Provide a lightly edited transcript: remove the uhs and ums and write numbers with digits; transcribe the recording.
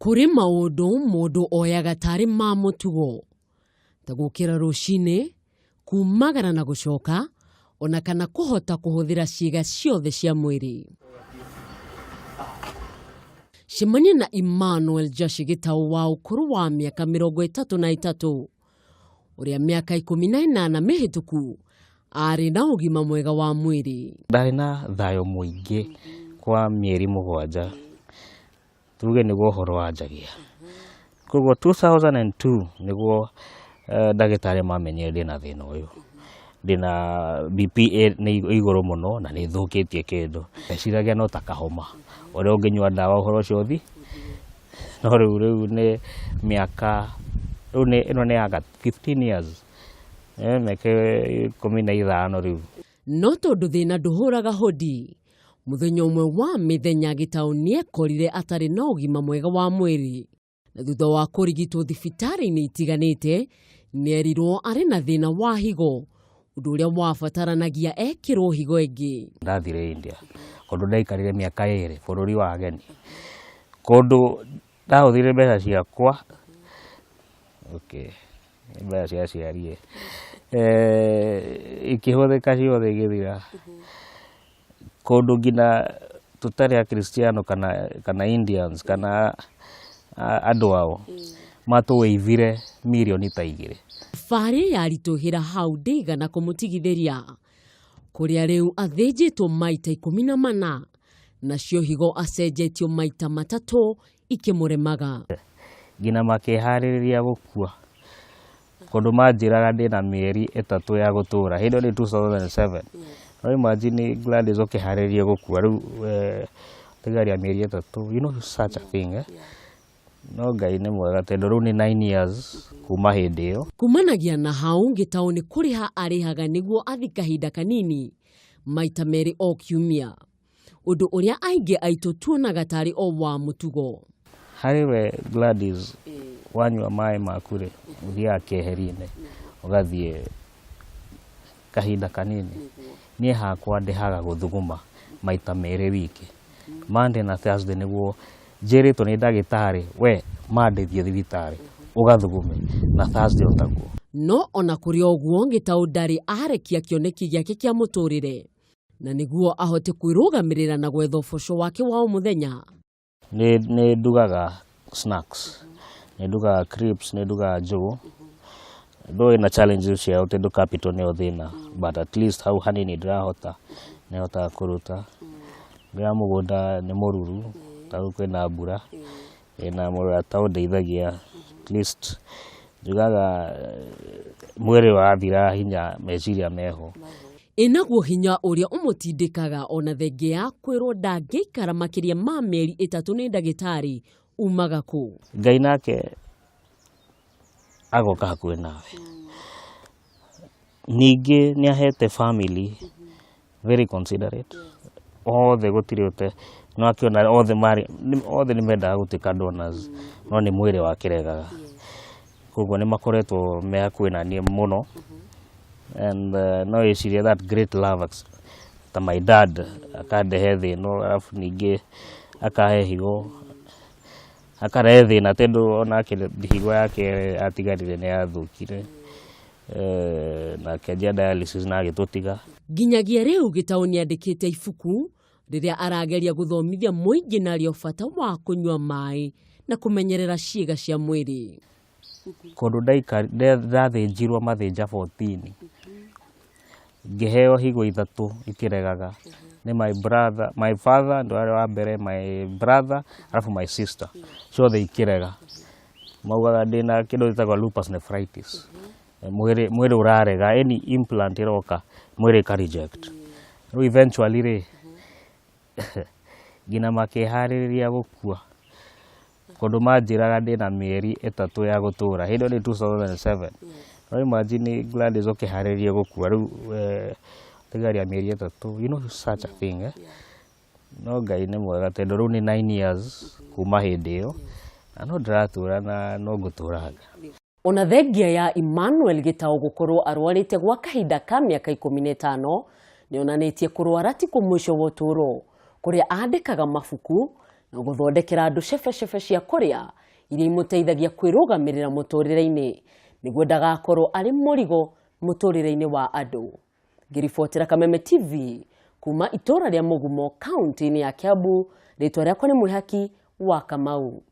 Kuri maundu oyaga tari ma mutugo ta gukira rucini kumagara na gucoka ona kana kuhota kuhuthira ciiga ciothe cia mwiri. Cemania na Emmanuel Josh Gitau wa ukuru wa miaka 33 uria miaka 18 mihituku ari na ugima mwega wa mwiri. Ndari na thayo muingi kwa mieri 7 tuge niguo horo wanjagia. Koguo 2002 niguo ndagitari mamenyire ndina thina uyu. Ndina BPA ni iguru muno na ni thukitie kindu. Eciragia no takahoma. Ore unginywa ndawa horo ciothi. No riu ni miaka ino ni aga 15 years. Meke 15 riu. No tondu thina nduhuraga hodi. Muthenya umwe wa mithenya Gitau niekorire atari na ugima mwega wa mwiri. Na thutha wa kurigitwo thibitari-ini itiganite, nierirwo ari na thina wa higo. Undu uria wabataranagia ekirwo higo ingi. Ndathire India. Kondu ndaikarire miaka 2 bururi wa ageni. Kondu ndahuthire mbeca ciakwa. Okay. Mbeca cia ciarie. Ikihuthika ciothe igithira. Kondu ngina tutari a Kristiano kana Indians kana andu ao matuweivire milioni ta 2. Fari yarituhira hau ndigana kumutigithiria kuria riu athinjitwo maita 14 nacio higo acenjetio maita 3 ikimuremaga. Ngina makihariria gukua kondu manjiraga ndina mieri 3 ya gutura. Hindo ni 2007. No imagine Gladys ukihariria gukua riu tigaria mieri 3. You know such a thing, eh? No Ngai ni mwega tondu riu ni 9 years kuma hindi iyo. Kumanagia na hau Gitau ni kuriha arihaga niguo athi kahinda kanini maita meri o kiumia. Undu uria aingi aitu tuonaga tari o wa mutugo. Hariwe Gladys wanywa mai makure uthia keheri-ini ugathie kahinda kanini. Nie hakwa ndihaga guthuguma maita meri wiki. Monday na Thursday niguo njiritwo ni ndagitari we mandithie thibitari ugathugume na Thursday otaguo. No ona kuri oguo Gitau ndari arekia kioneki giake kia muturire na niguo ahote kwirugamirira na gwetha uboco wake wa muthenya. Ni ndugaga snacks, ni ndugaga crisps, ni ndugaga njugu. Though ina challenges cia tondu capital ni thina, but at least hau hanini ndirahota ni hota kuruta. Ngira mugunda ni mururu tau kwina mbura ina murura tau ndeithagia at least ndugaga mwiri wa thira hinya meciria meho. Inaguo hinya uria umutindikaga ona thenge ya kwirwo ndangikara makiria ma mieri 3 ni ndagitari umaga ku. Ngai nake agoka hakuhi nawe. Ningi ni ahete family very considerate. Othe gutiri ute no akiona othe ni menda gutika donors no ni mwiri wa kiregaga. Koguo ni makoretwo me hakuhi na nie muno. And no iciria that great love ta my dad akandehe thino arafu ningi akahe higo akarehe thina tondu onake higo yake atigarire ni yathukire na kenja dialysis na agitutiga. Nginyagia riu Gitau niandikite ibuku riria arageria guthomithia muingi nario bata wa kunywa mai na kumenyerera ciiga cia mwiri. Kondu ndathinjirwo mathinja 14 ngiheo higo 3 ikiregaga. Ni my father ndo ari wa mbere, my brother arafu my sister ciothe ikirega. Maugaga ndina kindu gitagwo lupus nephritis. Mwiri urarega, any implant iroka mwiri ka reject. No eventually ri ngina makihariria gukua kondu manjiraga ndina mieri 3 ya gutura. Hindo ni 2007. No imagine Gladys ukihariria gukua riu tigaria mieri 3. You know such a thing, eh? No Ngai ni mwega tondu riu ni 9 years kuma hindi iyo. No ndiratura na no nguturaga. Ona thengia ya Emmanuel Gitau gukorwo arwarite gwa kahinda ka miaka 15 ni onanitie kurwara ti ku mwisho wa uturo kuria andikaga mabuku na gũthondekera andũ cebecebe cia kũrĩa iria imuteithagia kwĩrũgamĩrĩra mũtũrĩre-inĩ nĩguo ndagakorwo arĩ mũrigo mũtũrĩre-inĩ wa andũ. Ngĩribotera Kameme TV kuma itũra rĩa Mugumo, kaunti-inĩ ya Kiambu, rĩtwa rĩakwa nĩ Mwĩhaki wa Kamau.